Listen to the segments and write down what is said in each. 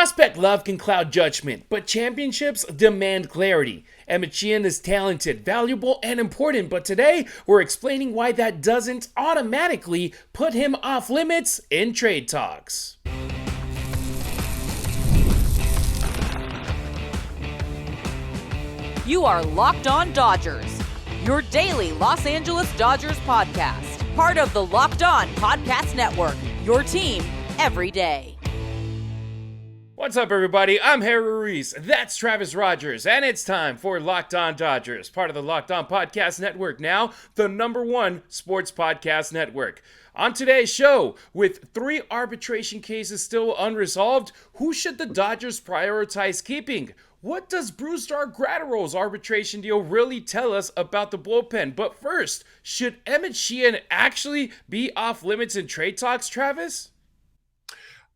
Prospect love can cloud judgment, but championships demand clarity. Emmet Sheehan is talented, valuable, and important, but today we're explaining why that doesn't automatically put him off limits in trade talks. You are Locked On Dodgers, your daily Los Angeles Dodgers podcast. Part of the Locked On Podcast Network, your team every day. What's up, everybody? I'm Harry Ruiz. That's Travis Rogers, and it's time for Locked On Dodgers, part of the Locked On Podcast Network, now the #1 sports podcast network. On today's show, with 3 arbitration cases still unresolved, who should the Dodgers prioritize keeping? What does Brewstar Graterol's arbitration deal really tell us about the bullpen? But first, should Emmet Sheehan actually be off limits in trade talks, Travis?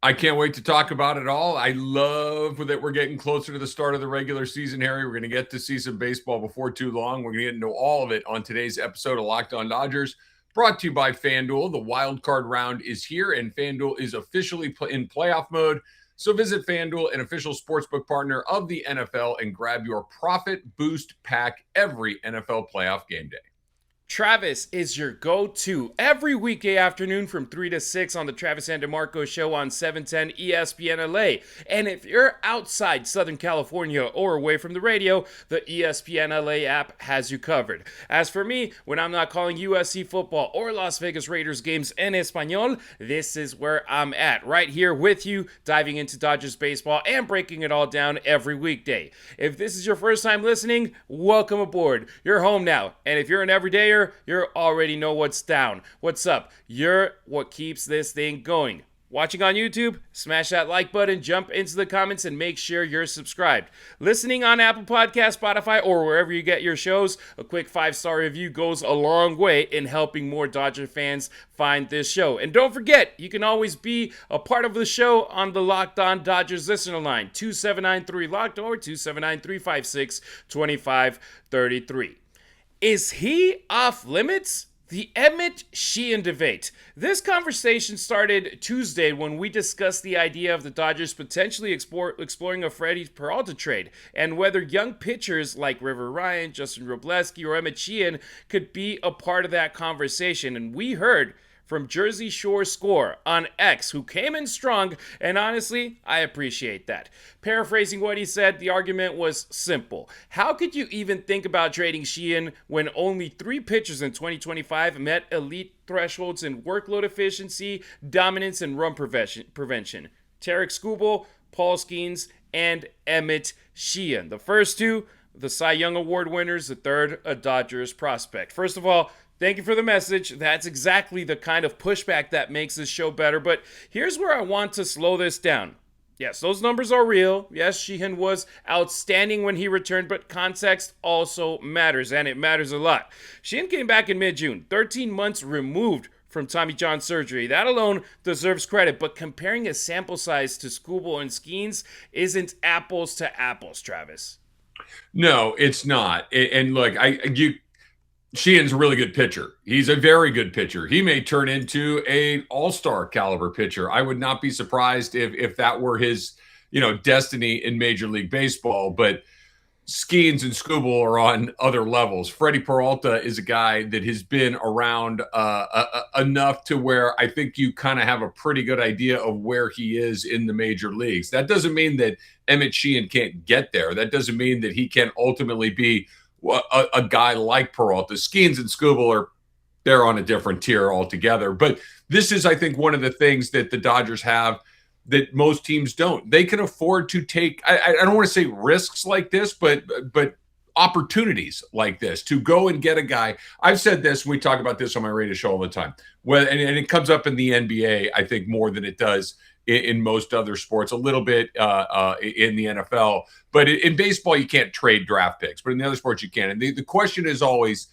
I can't wait to talk about it all. I love that we're getting closer to the start of the regular season, Harry. We're going to get to see some baseball before too long. We're going to get into all of it on today's episode of Locked On Dodgers, brought to you by FanDuel. The wild card round is here, and FanDuel is officially in playoff mode. So visit FanDuel, an official sportsbook partner of the NFL, and grab your Profit Boost pack every NFL playoff game day. Travis is your go-to every weekday afternoon from 3 to 6 on the Travis and DeMarco Show on 710 ESPN LA. And if you're outside Southern California or away from the radio, the ESPN LA app has you covered. As for me, when I'm not calling USC football or Las Vegas Raiders games en Espanol, this is where I'm at, right here with you, diving into Dodgers baseball and breaking it all down every weekday. If this is your first time listening, welcome aboard. You're home now. And if you're an everydayer, you already know what's down. What's up? You're what keeps this thing going. Watching on YouTube, smash that like button, jump into the comments, and make sure you're subscribed. Listening on Apple Podcasts, Spotify, or wherever you get your shows, a quick 5-star review goes a long way in helping more Dodger fans find this show. And don't forget, you can always be a part of the show on the Locked On Dodgers listener line, 279-3-LOCKED or 279-356-2533. Is he off limits? The Emmet Sheehan debate. This conversation started Tuesday when we discussed the idea of the Dodgers potentially exploring a Freddie Peralta trade and whether young pitchers like River Ryan, Justin Robleski, or Emmet Sheehan could be a part of that conversation. And we heard from Jersey Shore Score on X, who came in strong, and honestly, I appreciate that. Paraphrasing what he said, the argument was simple. How could you even think about trading Sheehan when only 3 pitchers in 2025 met elite thresholds in workload efficiency, dominance, and run prevention? Tarik, Skubal, Paul Skenes, and Emmet Sheehan. The first 2, the Cy Young Award winners, the third, a Dodgers prospect. First of all, thank you for the message. That's exactly the kind of pushback that makes this show better. But here's where I want to slow this down. Yes, those numbers are real. Yes, Sheehan was outstanding when he returned, but context also matters, and it matters a lot. Sheehan came back in mid-June, 13 months removed from Tommy John surgery. That alone deserves credit, but comparing a sample size to Skubal and Skenes isn't apples to apples, Travis. No, it's not. And look, Sheehan's a really good pitcher. He's a very good pitcher. He may turn into an all-star caliber pitcher. I would not be surprised if that were his, destiny in Major League Baseball. But Skenes and Skubal are on other levels. Freddie Peralta is a guy that has been around enough to where I think you kind of have a pretty good idea of where he is in the major leagues. That doesn't mean that Emmet Sheehan can't get there. That doesn't mean that he can ultimately be a guy like Peralta. Skenes and Skubal they're on a different tier altogether. But this is, I think, one of the things that the Dodgers have that most teams don't. They can afford to take, I don't want to say risks like this, but opportunities like this to go and get a guy. I've said this, we talk about this on my radio show all the time. And it comes up in the NBA, I think, more than it does in most other sports, a little bit in the NFL. But in baseball, you can't trade draft picks. But in the other sports, you can. And the question is always,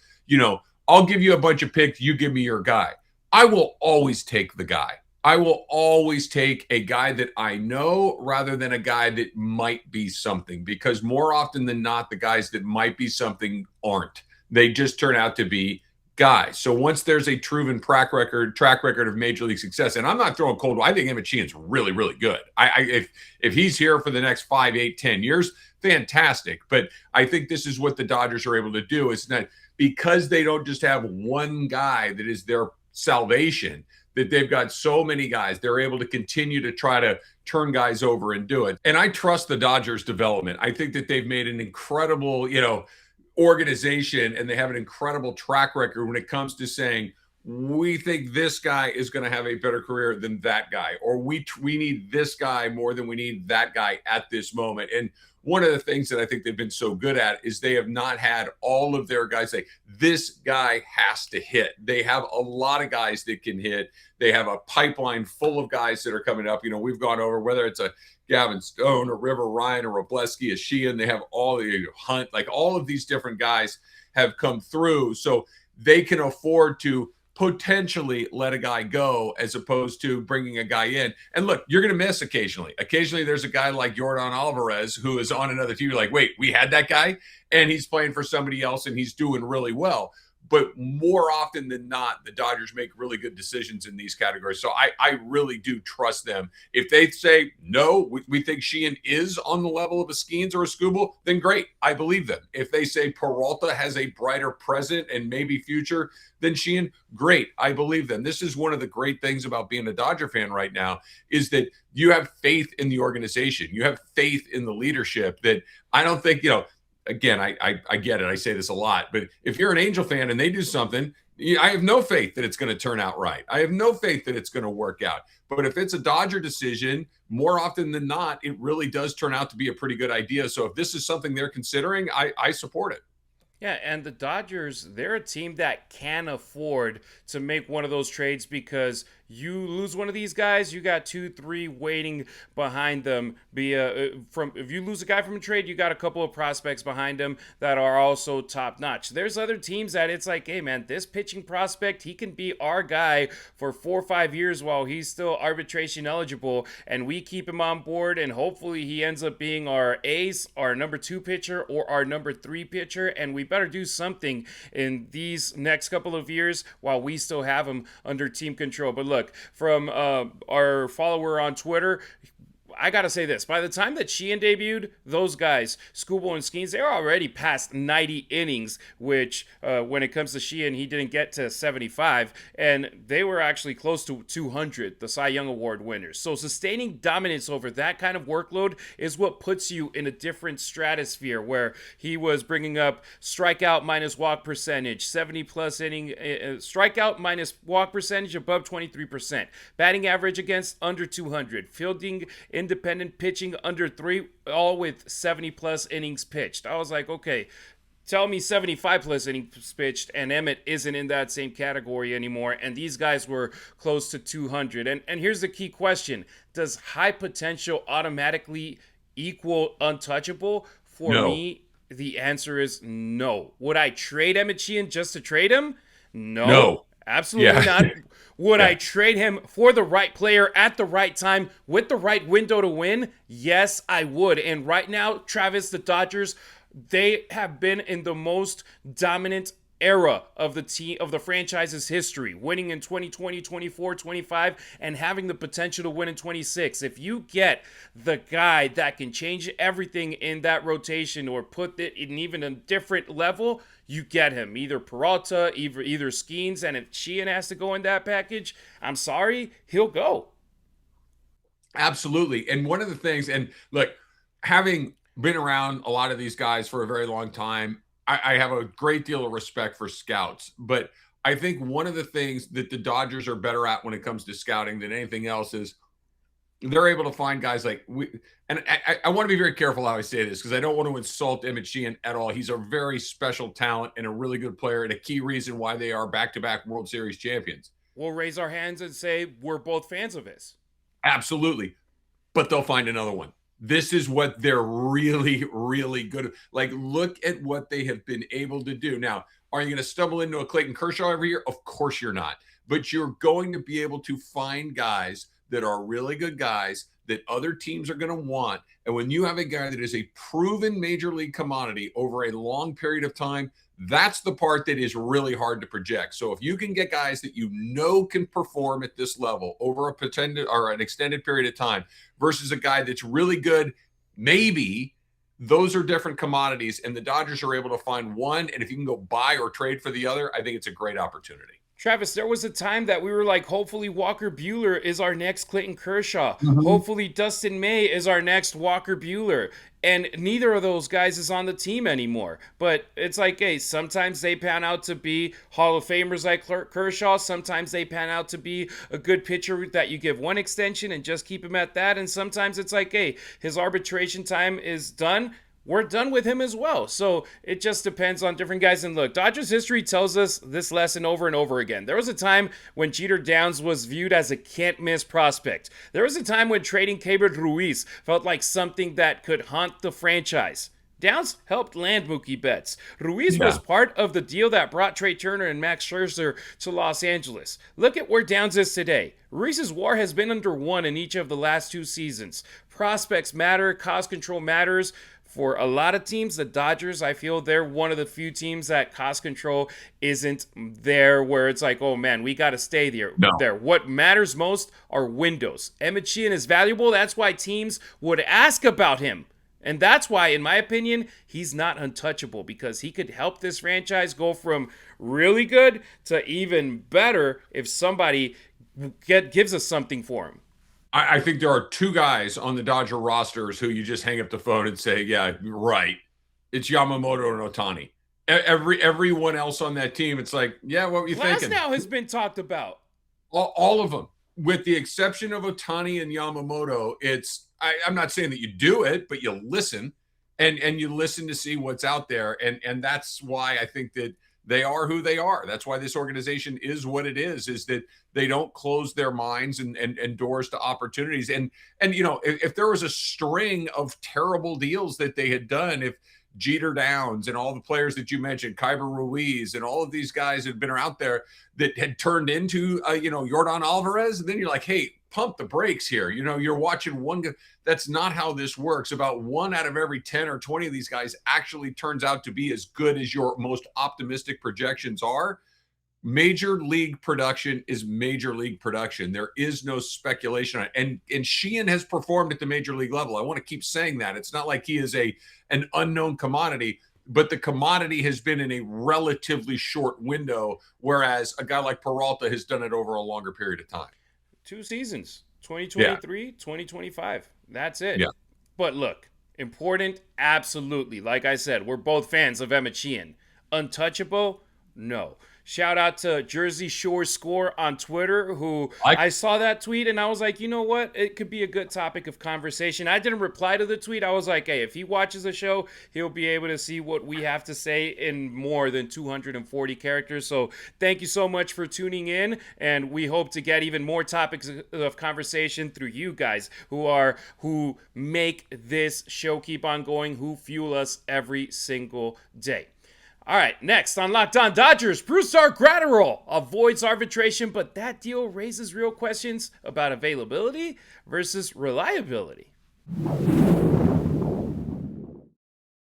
I'll give you a bunch of picks. You give me your guy. I will always take the guy. I will always take a guy that I know rather than a guy that might be something. Because more often than not, the guys that might be something aren't. They just turn out to be guys. So once there's a proven track record of major league success, and I'm not throwing cold, I think Emmet Sheehan's really, really good. If he's here for the next 5, 8, 10 years, fantastic. But I think this is what the Dodgers are able to do. It's not because they don't just have one guy that is their salvation, that they've got so many guys. They're able to continue to try to turn guys over and do it. And I trust the Dodgers development. I think that they've made an incredible, organization, and they have an incredible track record when it comes to saying, we think this guy is going to have a better career than that guy, or we need this guy more than we need that guy at this moment. And one of the things that I think they've been so good at is they have not had all of their guys say, this guy has to hit. They have a lot of guys that can hit. They have a pipeline full of guys that are coming up. We've gone over whether it's a Gavin Stone, a River Ryan, or Robleski, a Sheehan. They have all the Hunt, like all of these different guys have come through. So they can afford to potentially let a guy go as opposed to bringing a guy in. And look, you're going to miss occasionally. Occasionally there's a guy like Yordan Alvarez who is on another team. You're like, wait, we had that guy and he's playing for somebody else and he's doing really well. But more often than not, the Dodgers make really good decisions in these categories. So I really do trust them. If they say, no, we think Sheehan is on the level of a Skenes or a Skubal, then great. I believe them. If they say Peralta has a brighter present and maybe future than Sheehan, great. I believe them. This is one of the great things about being a Dodger fan right now is that you have faith in the organization. You have faith in the leadership that I don't think, again, I get it. I say this a lot, but if you're an Angel fan and they do something, I have no faith that it's going to turn out right. I have no faith that it's going to work out. But if it's a Dodger decision, more often than not, it really does turn out to be a pretty good idea. So if this is something they're considering, I support it. Yeah, and the Dodgers, they're a team that can afford to make one of those trades because you lose one of these guys, you got 2, 3 waiting behind them. If you lose a guy from a trade, you got a couple of prospects behind him that are also top notch. There's other teams that it's like, hey man, this pitching prospect, he can be our guy for 4 or 5 years while he's still arbitration eligible, and we keep him on board, and hopefully he ends up being our ace, our number 2 pitcher, or our number 3 pitcher, and we better do something in these next couple of years while we still have him under team control. But look, from our follower on Twitter, I gotta say this. By the time that Sheehan debuted, those guys, Skubal and Skenes, they're already past 90 innings, which when it comes to Sheehan, he didn't get to 75, and they were actually close to 200, the Cy Young Award winners. So sustaining dominance over that kind of workload is what puts you in a different stratosphere, where he was bringing up strikeout minus walk percentage, 70-plus inning, strikeout minus walk percentage above 23%, batting average against under 200, fielding independent pitching under 3, all with 70-plus innings pitched. I was like, okay, tell me 75-plus innings pitched, and Emmet isn't in that same category anymore, and these guys were close to 200. And here's the key question. Does high potential automatically equal untouchable? For me, the answer is no. Would I trade Emmet Sheehan just to trade him? No. Absolutely not. Would I trade him for the right player at the right time with the right window to win? Yes, I would. And right now, Travis, the Dodgers, they have been in the most dominant era of the franchise's history, winning in 2020, 24, 25, and having the potential to win in 26. If you get the guy that can change everything in that rotation or put it in even a different level, you get him. Either Peralta, either Skenes, and if Sheehan has to go in that package, I'm sorry, he'll go. Absolutely. And one of the things, and look, having been around a lot of these guys for a very long time, I have a great deal of respect for scouts. But I think one of the things that the Dodgers are better at when it comes to scouting than anything else is they're able to find guys like and I want to be very careful how I say this because I don't want to insult Emmet Sheehan at all. He's a very special talent and a really good player and a key reason why they are back-to-back World Series champions. We'll raise our hands and say we're both fans of his. Absolutely. But they'll find another one. This is what they're really, really good at. Like, look at what they have been able to do. Now, are you going to stumble into a Clayton Kershaw every year? Of course you're not. But you're going to be able to find guys that are really good guys that other teams are going to want. And when you have a guy that is a proven major league commodity over a long period of time, that's the part that is really hard to project. So if you can get guys that you know can perform at this level over a pretended or an extended period of time versus a guy that's really good, maybe those are different commodities, and the Dodgers are able to find one. And if you can go buy or trade for the other, I think it's a great opportunity. Travis, there was a time that we were like, hopefully Walker Buehler is our next Clayton Kershaw. Mm-hmm. Hopefully Dustin May is our next Walker Buehler. And neither of those guys is on the team anymore. But it's like, hey, sometimes they pan out to be Hall of Famers like Kershaw. Sometimes they pan out to be a good pitcher that you give one extension and just keep him at that. And sometimes it's like, hey, his arbitration time is done. We're done with him as well. So it just depends on different guys. And look, Dodgers history tells us this lesson over and over again. There was a time when Jeter Downs was viewed as a can't-miss prospect. There was a time when trading Keibert Ruiz felt like something that could haunt the franchise. Downs helped land Mookie Betts. Ruiz was part of the deal that brought Trey Turner and Max Scherzer to Los Angeles. Look at where Downs is today. Ruiz's WAR has been under 1 in each of the last 2 seasons. Prospects matter. Cost control matters. For a lot of teams, the Dodgers, I feel they're one of the few teams that cost control isn't there where it's like, oh man, we got to stay there. What matters most are windows. Emmet Sheehan is valuable. That's why teams would ask about him. And that's why, in my opinion, he's not untouchable, because he could help this franchise go from really good to even better if somebody gives us something for him. I think there are 2 guys on the Dodger rosters who you just hang up the phone and say, yeah, right. It's Yamamoto and Ohtani. Everyone else on that team, it's like, yeah, what were you thinking? Glasnow has been talked about. All of them, with the exception of Ohtani and Yamamoto. I'm not saying that you do it, but you listen and you listen to see what's out there. And that's why I think that they are who they are. That's why this organization is what it is that they don't close their minds and doors to opportunities. And you know, if there was a string of terrible deals that they had done, if Jeter Downs and all the players that you mentioned, Keibert Ruiz and all of these guys that had been out there that had turned into, Yordan Alvarez, and then you're like, hey, pump the brakes here. You know, you're watching one guy. That's not how this works. About 1 out of every 10 or 20 of these guys actually turns out to be as good as your most optimistic projections are. Major league production is major league production. There is no speculation on it. And Sheehan has performed at the major league level. I want to keep saying that. It's not like he is an unknown commodity, but the commodity has been in a relatively short window, whereas a guy like Peralta has done it over a longer period of time. 2 seasons, 2023, 2025. That's it. Yeah. But look, important, absolutely. Like I said, we're both fans of Emmet Sheehan. Untouchable? No. Shout out to Jersey Shore Score on Twitter, who I saw that tweet and I was like, you know what? It could be a good topic of conversation. I didn't reply to the tweet. I was like, hey, if he watches the show, he'll be able to see what we have to say in more than 240 characters. So thank you so much for tuning in. And we hope to get even more topics of conversation through you guys who make this show keep on going, who fuel us every single day. All right, next on Locked On Dodgers, Brewstar Graterol avoids arbitration, but that deal raises real questions about availability versus reliability.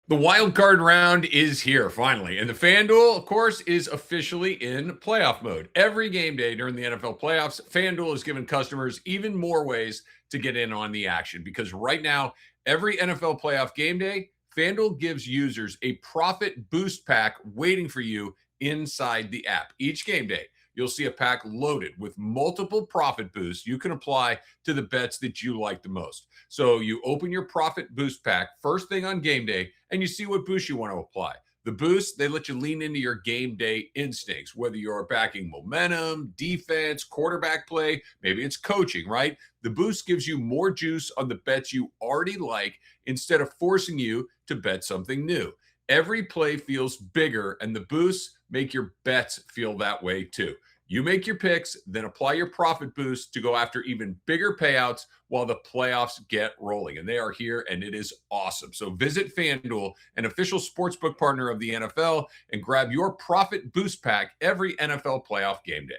The wild card round is here, finally. And the FanDuel, of course, is officially in playoff mode. Every game day during the NFL playoffs, FanDuel has given customers even more ways to get in on the action. Because right now, every NFL playoff game day, FanDuel gives users a profit boost pack waiting for you inside the app. Each game day, you'll see a pack loaded with multiple profit boosts you can apply to the bets that you like the most. So you open your profit boost pack first thing on game day, and you see what boost you want to apply. The boosts, they let you lean into your game day instincts, whether you're backing momentum, defense, quarterback play, maybe it's coaching, right? The boost gives you more juice on the bets you already like instead of forcing you to bet something new. Every play feels bigger, and the boosts make your bets feel that way too. You make your picks, then apply your profit boost to go after even bigger payouts while the playoffs get rolling. And they are here, and it is awesome. So visit FanDuel, an official sportsbook partner of the NFL, and grab your profit boost pack every NFL playoff game day.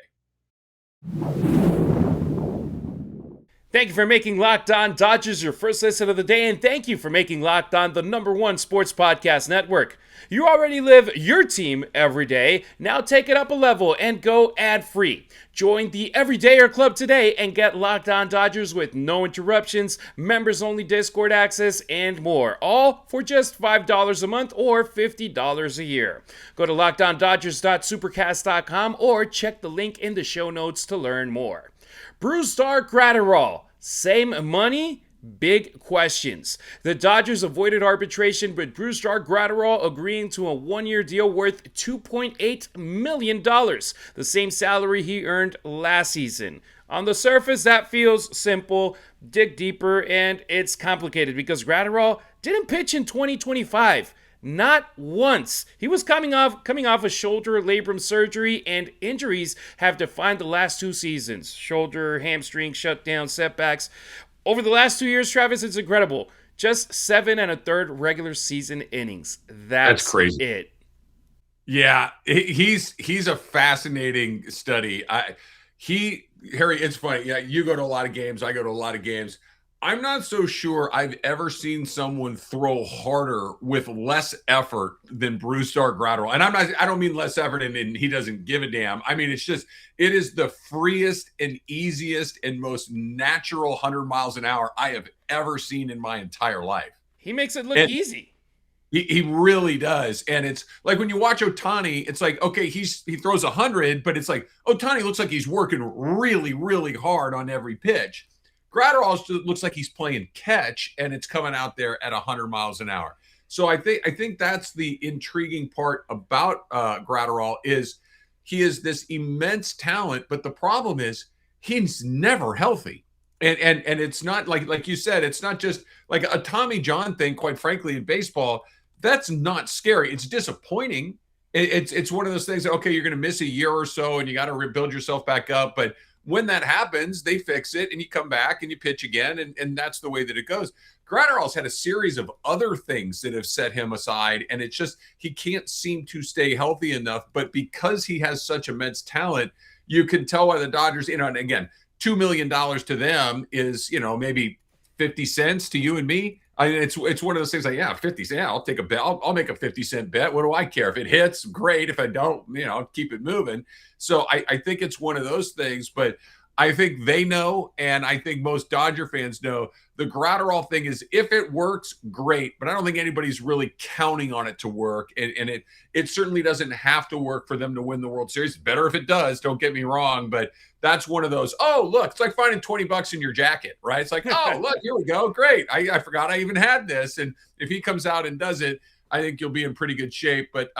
Thank you for making Locked On Dodgers your first listen of the day, and thank you for making Locked On the #1 sports podcast network. You already live your team every day. Now take it up a level and go ad-free. Join the Everydayer Club today and get Locked On Dodgers with no interruptions, members-only Discord access, and more. All for just $5 a month or $50 a year. Go to LockedOnDodgers.supercast.com or check the link in the show notes to learn more. Brewstar Graterol. Same money? Big questions. The Dodgers avoided arbitration with Brewstar Graterol agreeing to a one-year deal worth $2.8 million, the same salary he earned last season. On the surface, that feels simple. Dig deeper, and it's complicated because Graterol didn't pitch in 2025. Not once. He was coming off a shoulder labrum surgery, and injuries have defined the last 2 seasons. Shoulder, hamstring, shutdown, setbacks. Over the last 2 years, Travis, it's incredible. Just 7 1/3 regular season innings. That's crazy. It. Yeah, he's a fascinating study. Harry, it's funny. Yeah, you go to a lot of games. I go to a lot of games. I'm not so sure I've ever seen someone throw harder with less effort than Brewstar Graterol. And I don't mean less effort and he doesn't give a damn. I mean, it is the freest and easiest and most natural 100 miles an hour I have ever seen in my entire life. He makes it look easy. He really does. And it's like when you watch Ohtani, it's like, okay, he throws 100, but it's like Ohtani looks like he's working really, really hard on every pitch. Graterol looks like he's playing catch, and it's coming out there at 100 miles an hour. So I think that's the intriguing part about Graterol is he is this immense talent, but the problem is he's never healthy. And it's not like you said, it's not just like a Tommy John thing, quite frankly, in baseball. That's not scary. It's disappointing. It's one of those things that, okay, you're going to miss a year or so and you got to rebuild yourself back up. But when that happens, they fix it and you come back and you pitch again. And that's the way that it goes. Graterol's had a series of other things that have set him aside. And it's just, he can't seem to stay healthy enough. But because he has such immense talent, you can tell why the Dodgers, and again, $2 million to them is, maybe 50 cents to you and me. I mean, it's one of those things like, yeah, 50 cents. Yeah, I'll take a bet. I'll make a 50-cent bet. What do I care? If it hits, great. If I don't, keep it moving. So I think it's one of those things, but I think they know, and I think most Dodger fans know the Graterol thing is if it works, great. But I don't think anybody's really counting on it to work. And it certainly doesn't have to work for them to win the World Series. It's better if it does, don't get me wrong. But that's one of those, oh, look, it's like finding $20 in your jacket, right? It's like, oh, look, here we go. Great. I forgot I even had this. And if he comes out and does it, I think you'll be in pretty good shape. But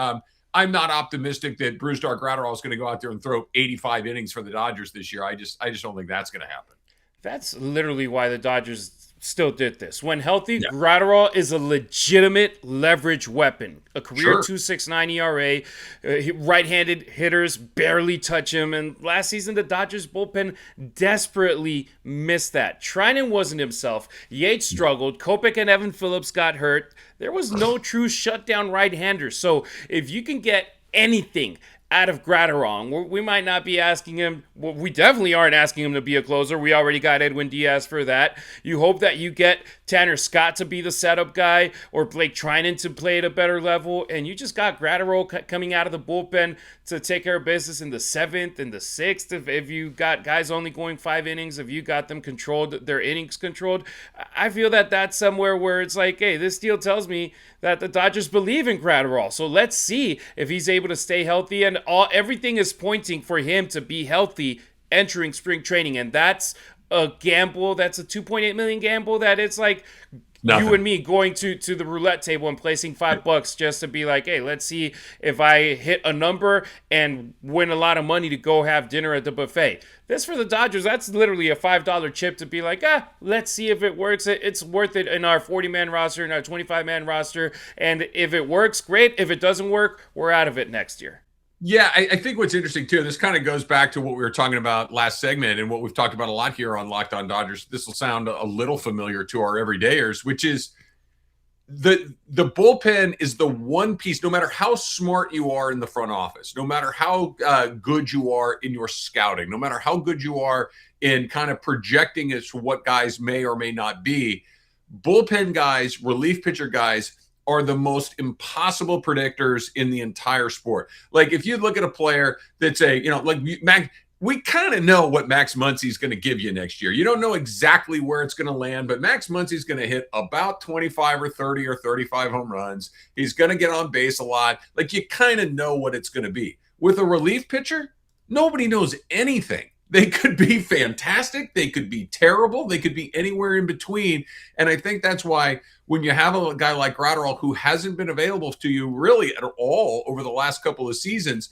I'm not optimistic that Brewstar Graterol is going to go out there and throw 85 innings for the Dodgers this year. I just don't think that's going to happen. That's literally why the Dodgers still did this. When healthy, yeah. Graterol is a legitimate leverage weapon. A career 2.69 ERA. Right-handed hitters barely touch him. And last season, the Dodgers bullpen desperately missed that. Trinan wasn't himself. Yates struggled. Kopech and Evan Phillips got hurt. There was no true shutdown right-hander. So if you can get anything out of Graterol, we might not be asking him, well, we definitely aren't asking him to be a closer. We already got Edwin Diaz for that. You hope that you get Tanner Scott to be the setup guy or Blake Trinan to play at a better level, and you just got Graterol coming out of the bullpen to take care of business in the 7th and the 6th. If you got guys only going 5 innings, if you got them controlled, their innings controlled, I feel that that's somewhere where it's like, hey, this deal tells me that the Dodgers believe in Graterol. So let's see if he's able to stay healthy, and everything is pointing for him to be healthy entering spring training, and that's a gamble. That's a $2.8 million gamble that it's like nothing. You and me going to the roulette table and placing $5 just to be like, hey, let's see if I hit a number and win a lot of money to go have dinner at the buffet. This for the Dodgers, that's literally a $5 chip to be like, let's see if it works. It's worth it in our 40-man roster, in our 25-man roster. And if it works, great. If it doesn't work, we're out of it next year. Yeah, I think what's interesting, too, this kind of goes back to what we were talking about last segment and what we've talked about a lot here on Locked On Dodgers. This will sound a little familiar to our everydayers, which is the bullpen is the one piece, no matter how smart you are in the front office, no matter how good you are in your scouting, no matter how good you are in kind of projecting as to what guys may or may not be, bullpen guys, relief pitcher guys are the most impossible predictors in the entire sport. Like if you look at a player that's we kind of know what Max Muncy's going to give you next year. You don't know exactly where it's going to land, but Max Muncy's going to hit about 25 or 30 or 35 home runs. He's going to get on base a lot. Like you kind of know what it's going to be. With a relief pitcher, nobody knows anything. They could be fantastic. They could be terrible. They could be anywhere in between. And I think that's why when you have a guy like Graterol who hasn't been available to you really at all over the last couple of seasons,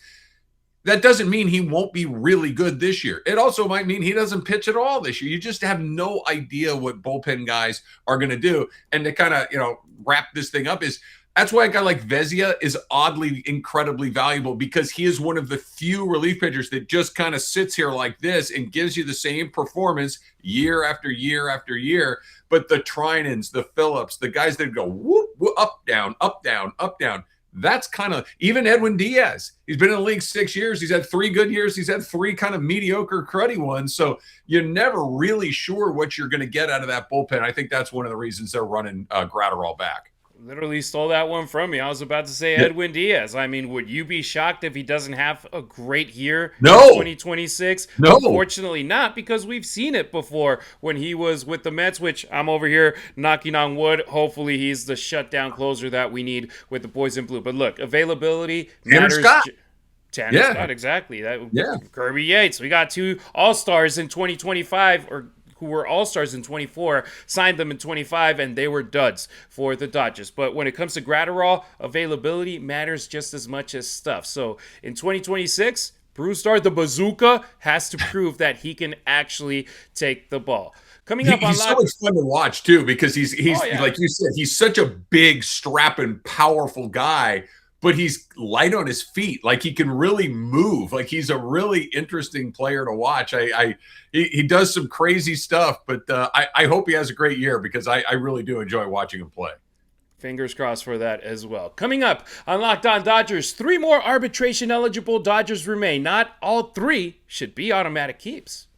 that doesn't mean he won't be really good this year. It also might mean he doesn't pitch at all this year. You just have no idea what bullpen guys are going to do. And to kind of, wrap this thing up that's why a guy like Vezina is oddly incredibly valuable, because he is one of the few relief pitchers that just kind of sits here like this and gives you the same performance year after year after year. But the Trinans, the Phillips, the guys that go whoop, whoop, up, down, up, down, up, down. That's kind of even Edwin Diaz. He's been in the league 6 years. He's had 3 good years. He's had 3 kind of mediocre, cruddy ones. So you're never really sure what you're going to get out of that bullpen. I think that's one of the reasons they're running Graterol back. Literally stole that one from me. I was about to say Edwin Diaz. I mean, would you be shocked if he doesn't have a great year in 2026? No. Unfortunately not, because we've seen it before when he was with the Mets, which I'm over here knocking on wood. Hopefully he's the shutdown closer that we need with the boys in blue. But look, availability matters. Tanner Scott, exactly. Kirby Yates. We got 2 All-Stars in 2025, or who were All-Stars in 24, signed them in 25, and they were duds for the Dodgers. But when it comes to Graterol, availability matters just as much as stuff. So in 2026, Brewstar the Bazooka has to prove that he can actually take the ball. Coming up on he's so much fun to watch too, because he's like you said, he's such a big, strapping, powerful guy, but he's light on his feet. Like he can really move. Like he's a really interesting player to watch. He does some crazy stuff, but I hope he has a great year, because I really do enjoy watching him play. Fingers crossed for that as well. Coming up on Locked On Dodgers, 3 more arbitration-eligible Dodgers remain. Not all 3 should be automatic keeps.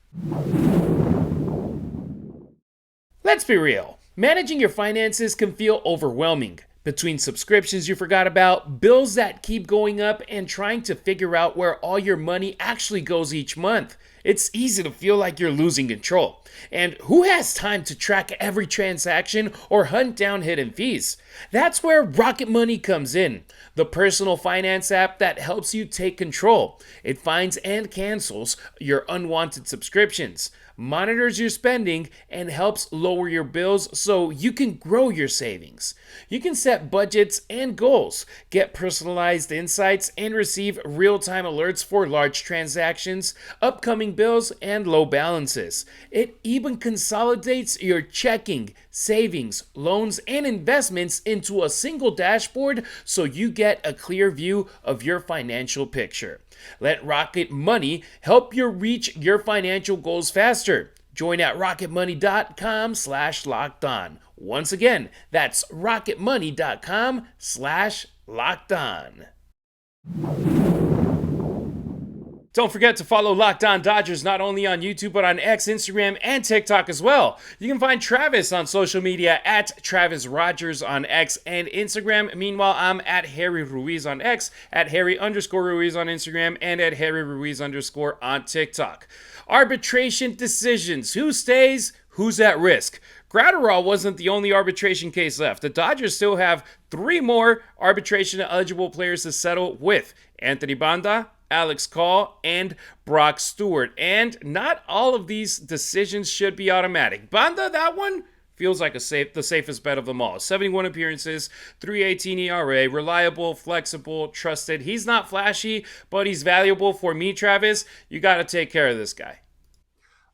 Let's be real. Managing your finances can feel overwhelming. Between subscriptions you forgot about, bills that keep going up, and trying to figure out where all your money actually goes each month, it's easy to feel like you're losing control. And who has time to track every transaction or hunt down hidden fees? That's where Rocket Money comes in, the personal finance app that helps you take control. It finds and cancels your unwanted subscriptions, monitors your spending, and helps lower your bills so you can grow your savings. You can set budgets and goals, get personalized insights, and receive real-time alerts for large transactions, upcoming bills, and low balances. It even consolidates your checking, savings, loans, and investments into a single dashboard so you get a clear view of your financial picture. Let Rocket Money help you reach your financial goals faster. Join at rocketmoney.com/lockedon. Once again, that's rocketmoney.com/lockedon. Don't forget to follow Locked On Dodgers not only on YouTube, but on X, Instagram, and TikTok as well. You can find Travis on social media at Travis Rogers on X and Instagram. Meanwhile, I'm at Harry Ruiz on X, at Harry_Ruiz on Instagram, and at Harry Ruiz_ on TikTok. Arbitration decisions. Who stays? Who's at risk? Graterol wasn't the only arbitration case left. The Dodgers still have 3 more arbitration-eligible players to settle with: Anthony Banda, Alex Call, and Brock Stewart. And not all of these decisions should be automatic. Banda, that one feels like the safest bet of them all. 71 appearances, 3.18 ERA, reliable, flexible, trusted. He's not flashy, but he's valuable for me, Travis. You got to take care of this guy.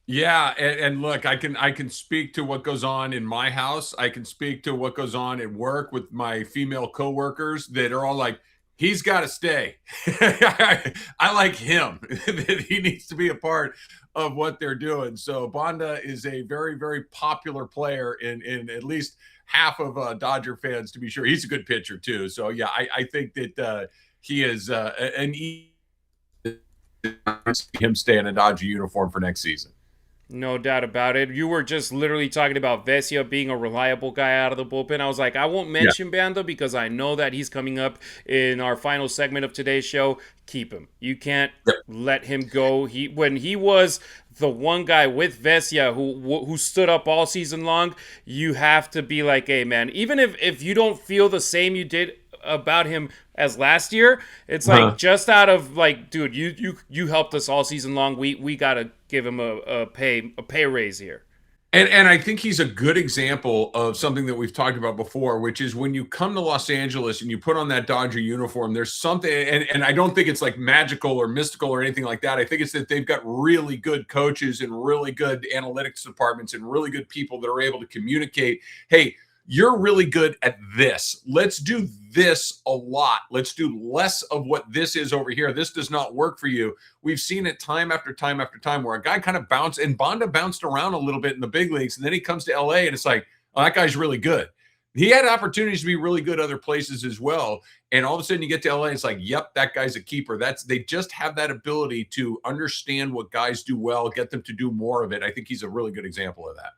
Yeah, and look, I can speak to what goes on in my house. I can speak to what goes on at work with my female coworkers that are all like, he's got to stay. I like him. That he needs to be a part of what they're doing. So Banda is a very, very popular player in at least half of Dodger fans to be sure. He's a good pitcher too. So yeah, I think that he is an him stay in a Dodger uniform for next season. No doubt about it. You were just literally talking about Vesia being a reliable guy out of the bullpen. I was like, I won't mention Banda because I know that he's coming up in our final segment of today's show. Keep him. You can't let him go. When he was the one guy with Vesia who stood up all season long, you have to be like, hey, man, even if you don't feel the same you did about him as last year, it's like just out of like, dude, you helped us all season long. We gotta give him a pay raise here. And I think he's a good example of something that we've talked about before, which is when you come to Los Angeles and you put on that Dodger uniform, there's something, and I don't think it's like magical or mystical or anything like that. I think it's that they've got really good coaches and really good analytics departments and really good people that are able to communicate, hey, you're really good at this. Let's do this a lot. Let's do less of what this is over here. This does not work for you. We've seen it time after time after time where a guy kind of bounced, and Banda bounced around a little bit in the big leagues, and then he comes to LA and it's like, oh, that guy's really good. He had opportunities to be really good other places as well. And all of a sudden you get to LA, it's like, yep, that guy's a keeper. They just have that ability to understand what guys do well, get them to do more of it. I think he's a really good example of that.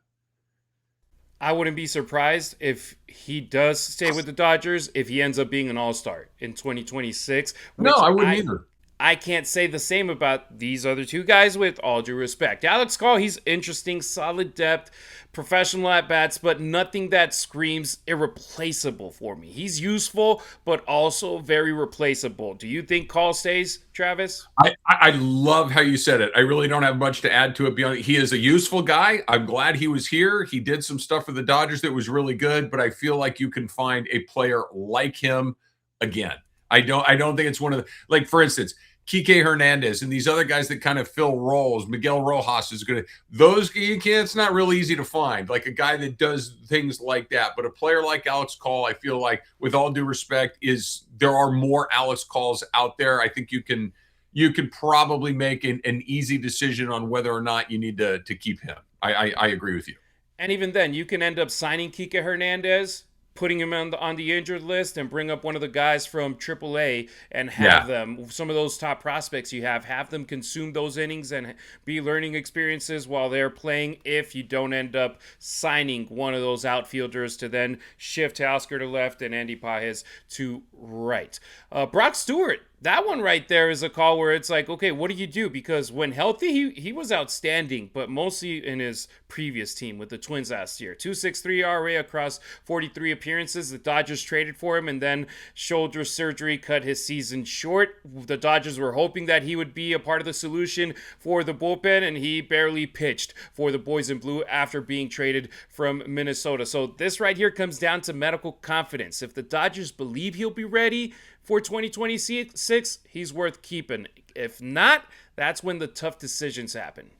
I wouldn't be surprised if he does stay with the Dodgers if he ends up being an all-star in 2026. No, I wouldn't either. I can't say the same about these other two guys with all due respect. Alex Call, he's interesting, solid depth, professional at-bats, but nothing that screams irreplaceable for me. He's useful, but also very replaceable. Do you think Call stays, Travis? I love how you said it. I really don't have much to add to it beyond he is a useful guy. I'm glad he was here. He did some stuff for the Dodgers that was really good, but I feel like you can find a player like him again. I don't think it's one of the, like, for instance, Kike Hernandez and these other guys that kind of fill roles. Miguel Rojas is good. Those you can't. It's not really easy to find, like a guy that does things like that. But a player like Alex Call, I feel like, with all due respect, there are more Alex Calls out there. I think you can probably make an easy decision on whether or not you need to keep him. I agree with you. And even then, you can end up signing Kike Hernandez, putting him on the injured list, and bring up one of the guys from AAA and have them, some of those top prospects you have them consume those innings and be learning experiences while they're playing, if you don't end up signing one of those outfielders to then shift Teoscar to left and Andy Pages to right. Brock Stewart, that one right there is a call where it's like, okay, what do you do? Because when healthy, he was outstanding, but mostly in his previous team with the Twins last year. 2.63 ERA across 43 appearances. The Dodgers traded for him, and then shoulder surgery cut his season short. The Dodgers were hoping that he would be a part of the solution for the bullpen, and he barely pitched for the Boys in Blue after being traded from Minnesota. So this right here comes down to medical confidence. If the Dodgers believe he'll be ready for 2026, he's worth keeping. If not, that's when the tough decisions happen.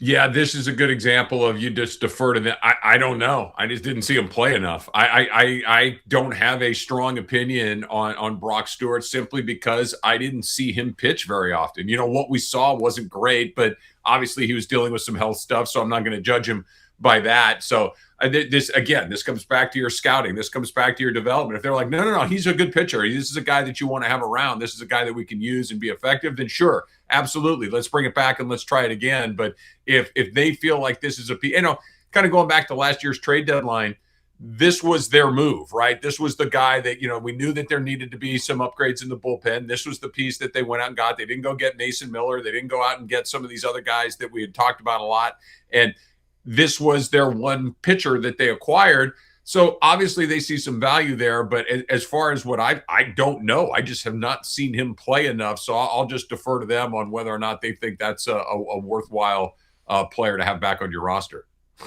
Yeah, this is a good example of you just defer to them. I don't know. I just didn't see him play enough. I don't have a strong opinion on Brock Stewart simply because I didn't see him pitch very often. You know, what we saw wasn't great, but obviously he was dealing with some health stuff, so I'm not going to judge him by that. So this comes back to your scouting. This comes back to your development. If they're like, no, he's a good pitcher. This is a guy that you want to have around. This is a guy that we can use and be effective. Then sure, absolutely. Let's bring it back and let's try it again. But if they feel like this is kind of going back to last year's trade deadline, this was their move, right? This was the guy that, we knew that there needed to be some upgrades in the bullpen. This was the piece that they went out and got. They didn't go get Mason Miller. They didn't go out and get some of these other guys that we had talked about a lot. And this was their one pitcher that they acquired. So obviously they see some value there. But as far as what I don't know, I just have not seen him play enough. So I'll just defer to them on whether or not they think that's a worthwhile player to have back on your roster.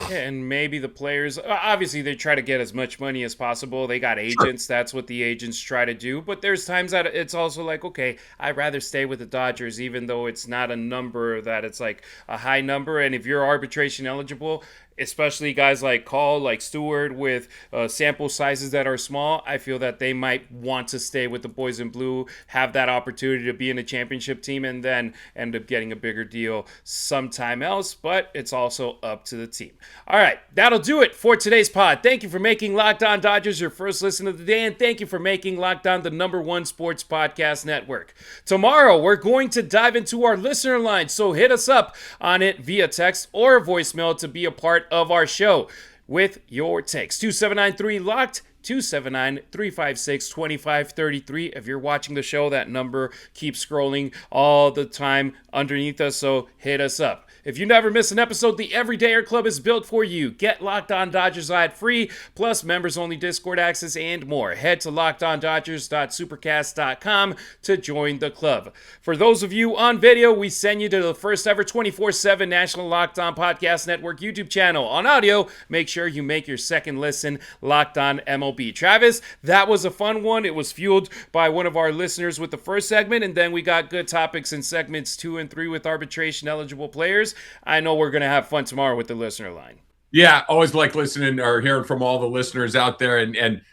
Yeah, and maybe the players, obviously they try to get as much money as possible. They got agents. Sure. That's what the agents try to do. But there's times that it's also like, okay, I'd rather stay with the Dodgers, even though it's not a number that it's like a high number. And if you're arbitration eligible, especially guys like Call, like Stewart, with sample sizes that are small, I feel that they might want to stay with the boys in blue, have that opportunity to be in a championship team, and then end up getting a bigger deal sometime else. But it's also up to the team. All right, that'll do it for today's pod. Thank you for making Locked On Dodgers your first listen of the day, and thank you for making Locked On the #1 sports podcast network. Tomorrow, we're going to dive into our listener line, so hit us up on it via text or voicemail to be a part of our show with your takes. 2793-LOCKED, 279-356-2533. If you're watching the show, that number keeps scrolling all the time underneath us, so hit us up. If you never miss an episode, the Everydayer Club is built for you. Get Locked On Dodgers ad-free, plus members-only Discord access and more. Head to lockedondodgers.supercast.com to join the club. For those of you on video, we send you to the first ever 24/7 National Locked On Podcast Network YouTube channel. On audio, make sure you make your second listen Locked On MLB. Travis, that was a fun one. It was fueled by one of our listeners with the first segment, and then we got good topics in segments 2 and 3 with arbitration-eligible players. I know we're going to have fun tomorrow with the listener line. Yeah, always like listening or hearing from all the listeners out there. And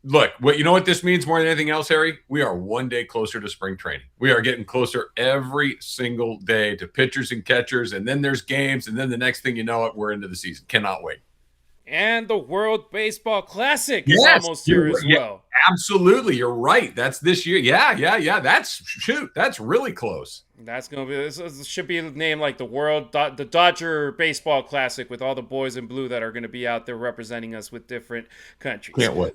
look, you know what this means more than anything else, Harry? We are one day closer to spring training. We are getting closer every single day to pitchers and catchers, and then there's games, and then the next thing you know it, we're into the season. Cannot wait. And the World Baseball Classic is almost here as well. Absolutely. You're right. That's this year. Yeah. That's really close. That's going to be, this should be named like the Dodger Baseball Classic, with all the boys in blue that are going to be out there representing us with different countries. Can't wait.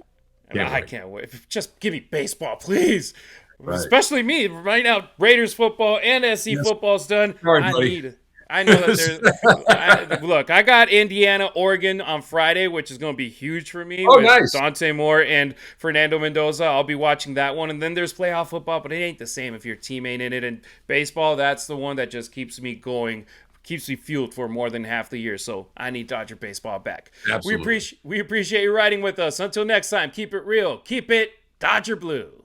I can't wait. Just give me baseball, please. Right. Especially me. Right now, Raiders football and SC football's done. Sorry, buddy. I know that there's. Look, I got Indiana, Oregon on Friday, which is going to be huge for me. Oh, with nice. Dante Moore and Fernando Mendoza. I'll be watching that one. And then there's playoff football, but it ain't the same if your team ain't in it. And baseball, that's the one that just keeps me going, keeps me fueled for more than half the year. So I need Dodger baseball back. Absolutely. We appreciate you riding with us. Until next time, keep it real. Keep it Dodger Blue.